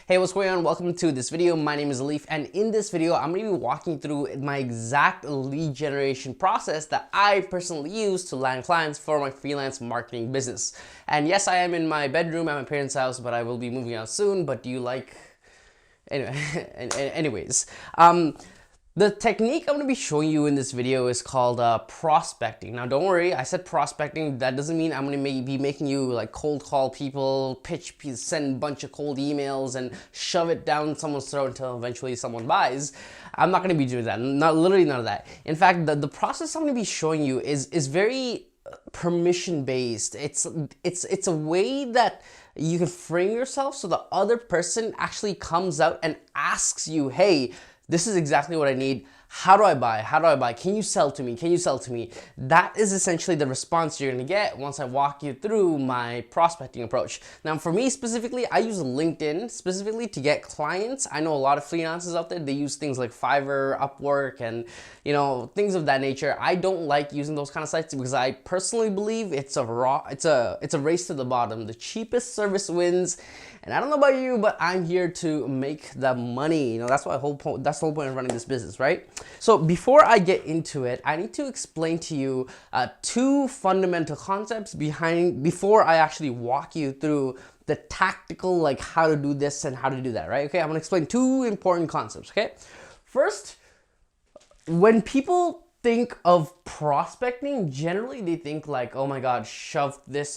Hey, what's going on? Welcome to this video. My name is Alif, and in this video, I'm going to be walking through my exact lead generation process that I personally use to land clients for my freelance marketing business. And yes, I am in my bedroom at my parents' house, but I will be moving out soon. But do you like... Anyway, anyways, the technique I'm going to be showing you in this video is called prospecting. Now, don't worry, I said prospecting. That doesn't mean I'm going to be making you like cold call people, send a bunch of cold emails and shove it down someone's throat until eventually someone buys. I'm not going to be doing that. Literally none of that. In fact, the process I'm going to be showing you is very permission based. It's a way that you can frame yourself so the other person actually comes out and asks you, hey, this is exactly what I need. How do I buy? How do I buy? Can you sell to me? Can you sell to me? That is essentially the response you're gonna get once I walk you through my prospecting approach. Now, for me specifically, I use LinkedIn specifically to get clients. I know a lot of freelancers out there, they use things like Fiverr, Upwork, and things of that nature. I don't like using those kind of sites because I personally believe it's a race to the bottom. The cheapest service wins. And I don't know about you, but I'm here to make the money. That's the whole point of running this business, right? So before I get into it, I need to explain to you two fundamental concepts before I actually walk you through the tactical, like how to do this and how to do that, right? Okay, I'm gonna explain two important concepts, okay? First, when people think of prospecting, generally they think like, oh my god, shove this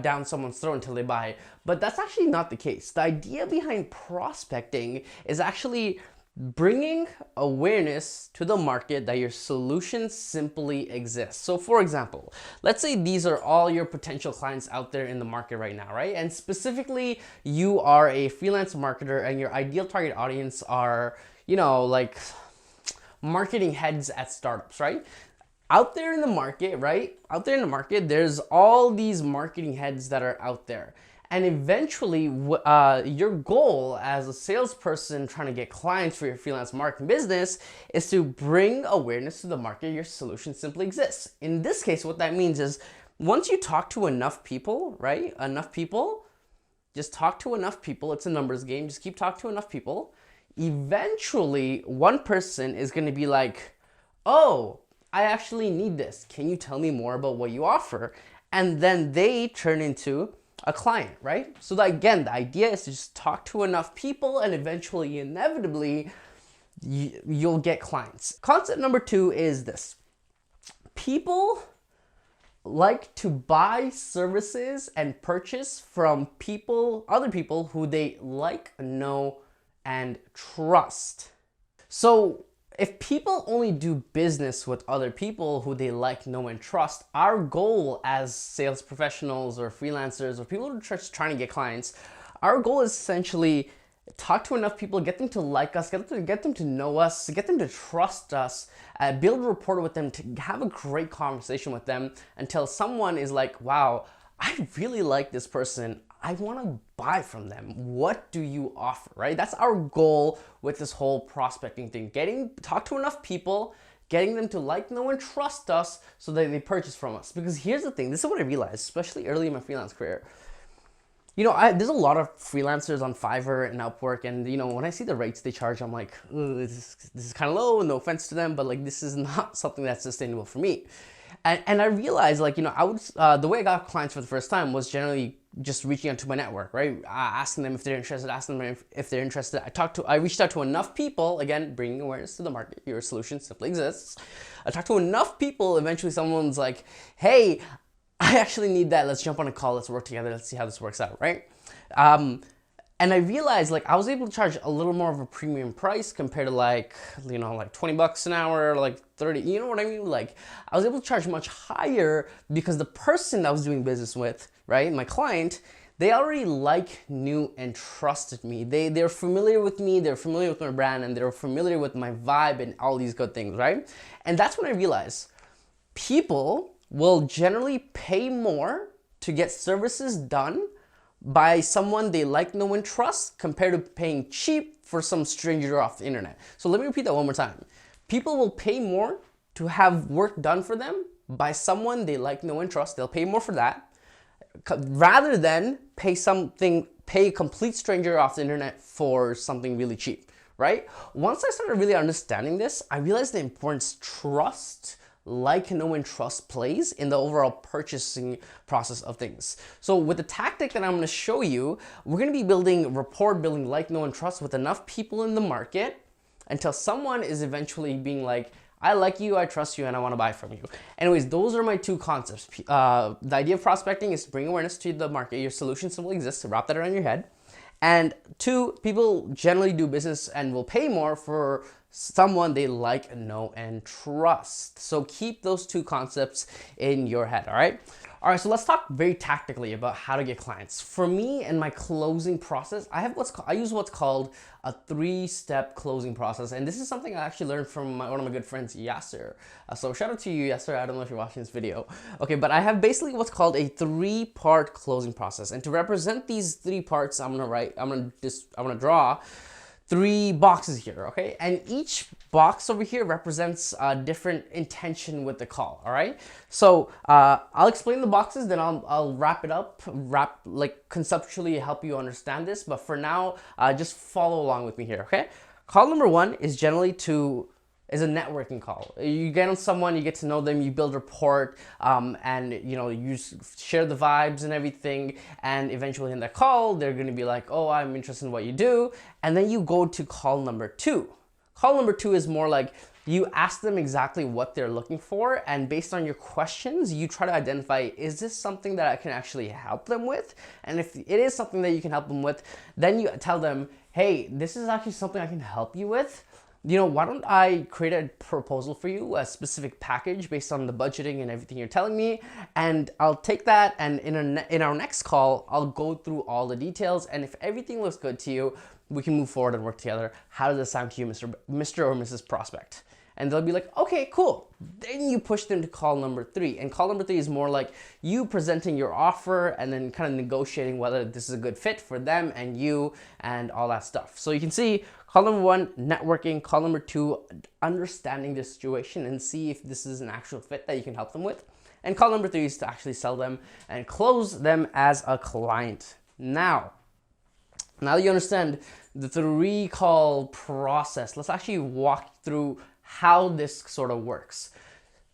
down someone's throat until they buy. But that's actually not the case. The idea behind prospecting is actually bringing awareness to the market that your solution simply exists. So for example, let's say these are all your potential clients out there in the market right now, right? And specifically, you are a freelance marketer and your ideal target audience are, like marketing heads at startups, right? Out there in the market, right? Out there in the market, there's all these marketing heads that are out there. And eventually, your goal as a salesperson trying to get clients for your freelance marketing business is to bring awareness to the market your solution simply exists. In this case, what that means is once you talk to enough people, right? Just talk to enough people. It's a numbers game. Just keep talking to enough people. Eventually, one person is going to be like, oh, I actually need this. Can you tell me more about what you offer? And then they turn into a client, right? So that, again, the idea is to just talk to enough people and eventually, inevitably, you'll get clients. Concept number two is this. People like to buy services and purchase from other people who they like, know, and trust. So if people only do business with other people who they like, know, and trust, our goal as sales professionals or freelancers or people who are just trying to get clients, our goal is essentially talk to enough people, get them to like us, get them to know us, get them to trust us, build a rapport with them, to have a great conversation with them until someone is like, wow, I really like this person. I want to buy from them. What do you offer, right? That's our goal with this whole prospecting thing. Talk to enough people, getting them to like, know, and trust us so that they purchase from us. Because here's the thing, this is what I realized, especially early in my freelance career. There's a lot of freelancers on Fiverr and Upwork, and when I see the rates they charge, I'm like, this is kind of low, no offense to them, but like this is not something that's sustainable for me. And I realized, like, the way I got clients for the first time was generally just reaching out to my network, right? Asking them if they're interested, I reached out to enough people, again, bringing awareness to the market. Your solution simply exists. I talked to enough people, eventually someone's like, hey, I actually need that. Let's jump on a call. Let's work together. Let's see how this works out, right? And I realized like I was able to charge a little more of a premium price compared to like 20 bucks an hour, like 30, you know what I mean? Like I was able to charge much higher because the person I was doing business with, right, my client, they already knew, and trusted me. They're familiar with me, they're familiar with my brand, and they're familiar with my vibe and all these good things, right? And that's when I realized people will generally pay more to get services done by someone they like, know, and trust compared to paying cheap for some stranger off the internet. So let me repeat that one more time. People will pay more to have work done for them by someone they like, know, and trust. They'll pay more for that rather than pay pay a complete stranger off the internet for something really cheap, right? Once I started really understanding this, I realized the importance trust, like, know, and trust plays in the overall purchasing process of things. So with the tactic that I'm gonna show you, we're gonna be building rapport, building like, know, and trust with enough people in the market until someone is eventually being like, I like you, I trust you, and I wanna buy from you. Anyways, those are my two concepts. The idea of prospecting is to bring awareness to the market. Your solution simply exists, to wrap that around your head. And two, people generally do business and will pay more for someone they like, know, and trust. So keep those two concepts in your head, all right? All right, so let's talk very tactically about how to get clients. For me and my closing process, I use what's called a 3-step closing process. And this is something I actually learned from one of my good friends, Yasser. So shout out to you, Yasser. I don't know if you're watching this video. Okay, but I have basically what's called a 3-part closing process. And to represent these 3 parts, I'm gonna draw 3 boxes here, okay? And each box over here represents a different intention with the call, all right? So I'll explain the boxes, then I'll wrap it up, like conceptually help you understand this. But for now, just follow along with me here, okay? Call number 1 is generally is a networking call. You get on someone, you get to know them, you build rapport, and you share the vibes and everything. And eventually in that call, they're gonna be like, oh, I'm interested in what you do. And then you go to call number 2. Call number 2 is more like you ask them exactly what they're looking for, and based on your questions, you try to identify, is this something that I can actually help them with? And if it is something that you can help them with, then you tell them, hey, this is actually something I can help you with. Why don't I create a proposal for you, a specific package based on the budgeting and everything you're telling me, and I'll take that, and in our next call, I'll go through all the details, and if everything looks good to you, we can move forward and work together. How does this sound to you, Mr. or Mrs. Prospect? And they'll be like, okay, cool. Then you push them to call number 3. And call number 3 is more like you presenting your offer and then kind of negotiating whether this is a good fit for them and you and all that stuff. So you can see call number 1, networking. Call number 2, understanding the situation and see if this is an actual fit that you can help them with. And call number 3 is to actually sell them and close them as a client. Now that you understand the 3 call process, let's actually walk through how this sort of works.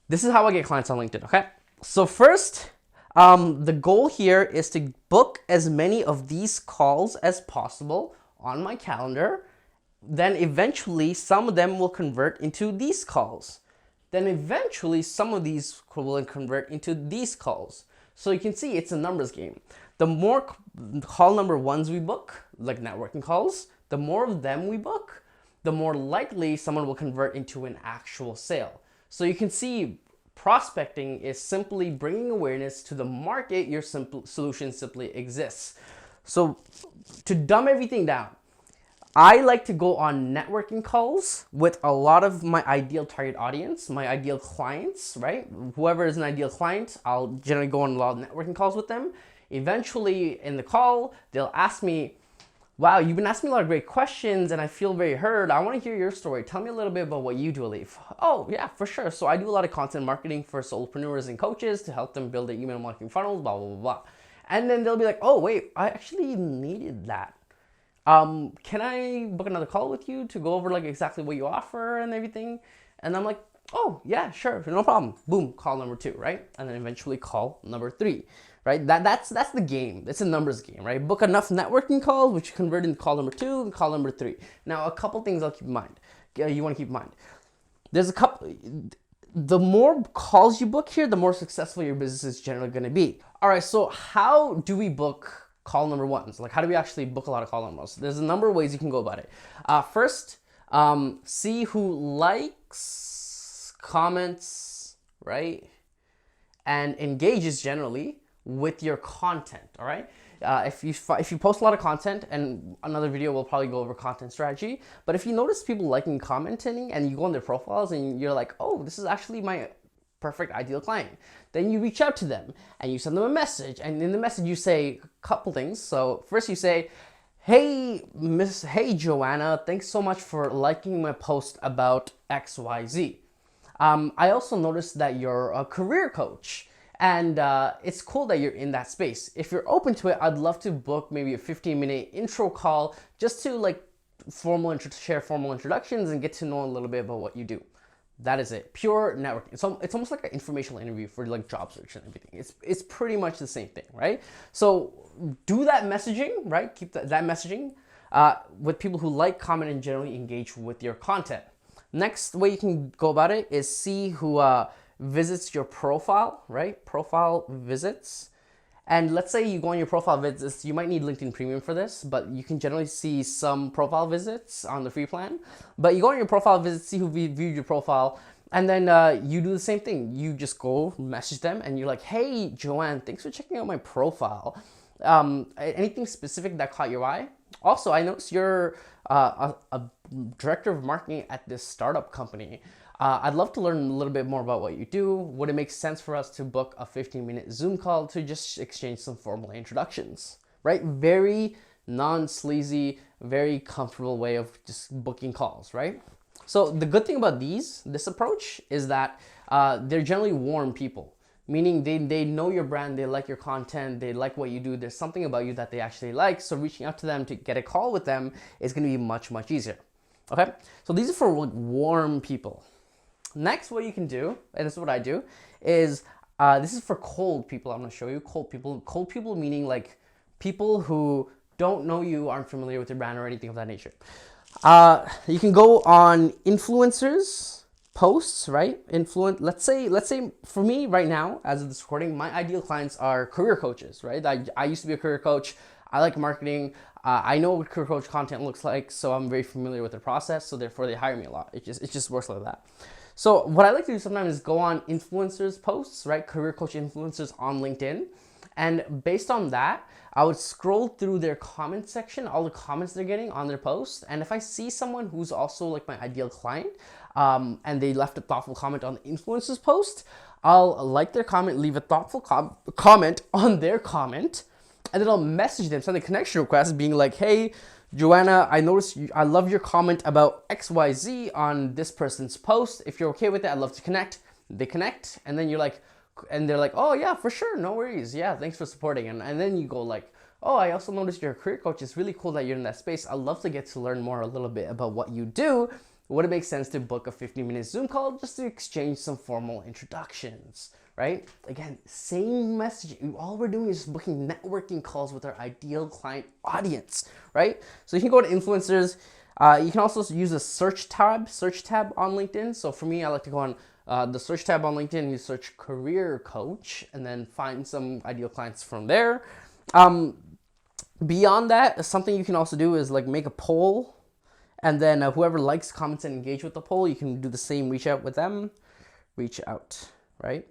This is how I get clients on LinkedIn, okay? So first, the goal here is to book as many of these calls as possible on my calendar. Then eventually some of them will convert into these calls. Then eventually some of these will convert into these calls. So you can see it's a numbers game. The more call number 1s we book, like networking calls, the more of them we book, the more likely someone will convert into an actual sale. So you can see prospecting is simply bringing awareness to the market your solution simply exists. So to dumb everything down, I like to go on networking calls with a lot of my ideal target audience, my ideal clients, right? Whoever is an ideal client, I'll generally go on a lot of networking calls with them. Eventually in the call, they'll ask me, wow, you've been asking me a lot of great questions and I feel very heard. I want to hear your story. Tell me a little bit about what you do, Alif. Oh, yeah, for sure. So I do a lot of content marketing for solopreneurs and coaches to help them build their email marketing funnels, blah, blah, blah, blah. And then they'll be like, oh, wait, I actually needed that. Can I book another call with you to go over like exactly what you offer and everything? And I'm like, oh, yeah, sure, no problem. Boom, call number 2, right? And then eventually call number 3. Right? That's the game. It's a numbers game, right? Book enough networking calls, which convert into call number 2 and call number 3. Now, a couple things I'll keep in mind. You want to keep in mind. There's a couple. The more calls you book here, the more successful your business is generally going to be. All right. So how do we book call number 1s? Like, how do we actually book a lot of call numbers? There's a number of ways you can go about it. First, see who likes, comments, right, and engages generally with your content, all right? If you post a lot of content, and another video will probably go over content strategy, but if you notice people liking, commenting, and you go on their profiles and you're like, oh, this is actually my perfect ideal client, then you reach out to them and you send them a message, and in the message you say a couple things. So first you say, hey Joanna, thanks so much for liking my post about XYZ. I also noticed that you're a career coach, And it's cool that you're in that space. If you're open to it, I'd love to book maybe a 15-minute intro call just to like share formal introductions and get to know a little bit about what you do. That is it. Pure networking. It's almost like an informational interview for like job search and everything. It's pretty much the same thing, right? So do that messaging, right? Keep that messaging with people who like, comment, and generally engage with your content. Next way you can go about it is see who visits your profile, right? Profile visits. And let's say you go on your profile visits, you might need LinkedIn Premium for this, but you can generally see some profile visits on the free plan. But you go on your profile visits, see who viewed your profile, and then you do the same thing. You just go message them and you're like, hey, Joanne, thanks for checking out my profile. Anything specific that caught your eye? Also, I noticed you're a director of marketing at this startup company. I'd love to learn a little bit more about what you do. Would it make sense for us to book a 15-minute Zoom call to just exchange some formal introductions, right? Very non-sleazy, very comfortable way of just booking calls, right? So the good thing about this approach is that they're generally warm people, meaning they know your brand, they like your content, they like what you do. There's something about you that they actually like. So reaching out to them to get a call with them is going to be much, much easier. Okay, so these are for like warm people. Next, what you can do, and this is what I do, is this is for cold people. I'm going to show you cold people. Cold people meaning like people who don't know you, aren't familiar with your brand or anything of that nature. You can go on influencers posts, right? Let's say for me right now, as of this recording, my ideal clients are career coaches, right? I used to be a career coach. I like marketing. I know what career coach content looks like, so I'm very familiar with the process. So therefore, they hire me a lot. It just works like that. So what I like to do sometimes is go on influencers posts, right? Career coach influencers on LinkedIn. And based on that, I would scroll through their comment section, all the comments they're getting on their post. And if I see someone who's also like my ideal client, and they left a thoughtful comment on the influencers post, I'll like their comment, leave a thoughtful comment on their comment, and then I'll message them, send a connection request being like, hey, Joanna, I noticed I love your comment about XYZ on this person's post. If you're okay with it, I'd love to connect. They connect, and then you're like, and they're like, oh yeah, for sure, no worries. Yeah, thanks for supporting. And then you go like, oh, I also noticed you're a career coach. It's really cool that you're in that space. I'd love to get to learn more a little bit about what you do. Would it make sense to book a 15-minute Zoom call just to exchange some formal introductions, right? Again, same message. All we're doing is just booking networking calls with our ideal client audience, right? So you can go to influencers. You can also use a search tab on LinkedIn. So for me, I like to go on the search tab on LinkedIn. You search career coach and then find some ideal clients from there. Beyond that, something you can also do is like make a poll. And then whoever likes, comments, and engage with the poll, you can do the same, reach out with them, reach out, right?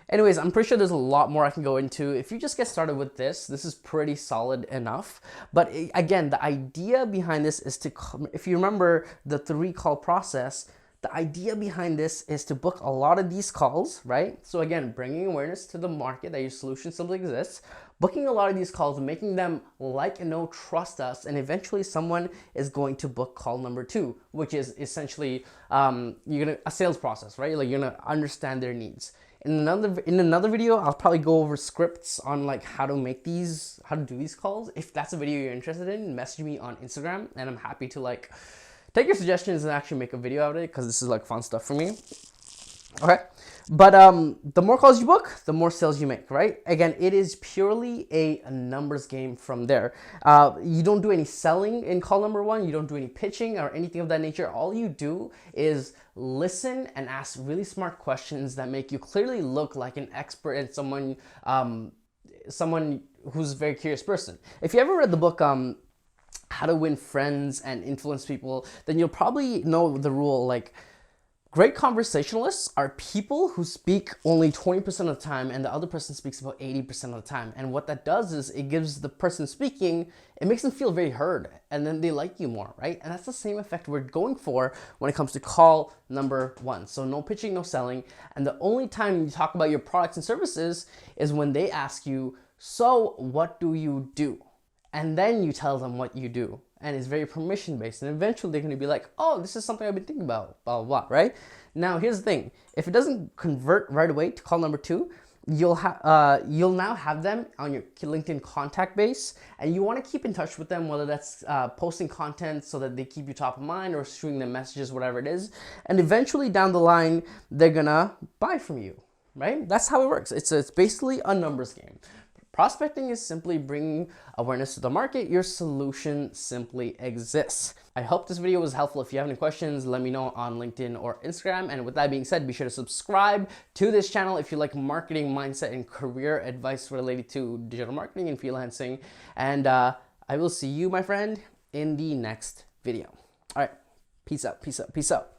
Anyways, I'm pretty sure there's a lot more I can go into. If you just get started with this is pretty solid enough. But again, the idea behind this is to, if you remember the 3-call process, the idea behind this is to book a lot of these calls, right? So again, bringing awareness to the market that your solution still exists, booking a lot of these calls, making them like and know, trust us, and eventually someone is going to book call number 2, which is essentially a sales process, right? Like you're gonna understand their needs. In another video, I'll probably go over scripts on like how to do these calls. If that's a video you're interested in, message me on Instagram, and I'm happy to like take your suggestions and actually make a video out of it, because this is like fun stuff for me. Okay, but the more calls you book, the more sales you make, right? Again, it is purely a numbers game from there. You don't do any selling in call number 1. You don't do any pitching or anything of that nature. All you do is listen and ask really smart questions that make you clearly look like an expert and someone who's a very curious person. If you ever read the book How to Win Friends and Influence People, then you'll probably know the rule, like, great conversationalists are people who speak only 20% of the time and the other person speaks about 80% of the time. And what that does is it gives the person speaking, it makes them feel very heard, and then they like you more, right? And that's the same effect we're going for when it comes to call number 1. So no pitching, no selling. And the only time you talk about your products and services is when they ask you, so what do you do? And then you tell them what you do. And it's very permission based. And eventually they're gonna be like, oh, this is something I've been thinking about, blah, blah, blah, right? Now, here's the thing. If it doesn't convert right away to call number 2, you'll now have them on your LinkedIn contact base, and you want to keep in touch with them, whether that's posting content so that they keep you top of mind, or shooting them messages, whatever it is. And eventually down the line, they're gonna buy from you, right? That's how it works. It's basically a numbers game. Prospecting is simply bringing awareness to the market. Your solution simply exists. I hope this video was helpful. If you have any questions, let me know on LinkedIn or Instagram. And with that being said, be sure to subscribe to this channel if you like marketing mindset and career advice related to digital marketing and freelancing. And I will see you, my friend, in the next video. All right, peace out, peace out, peace out.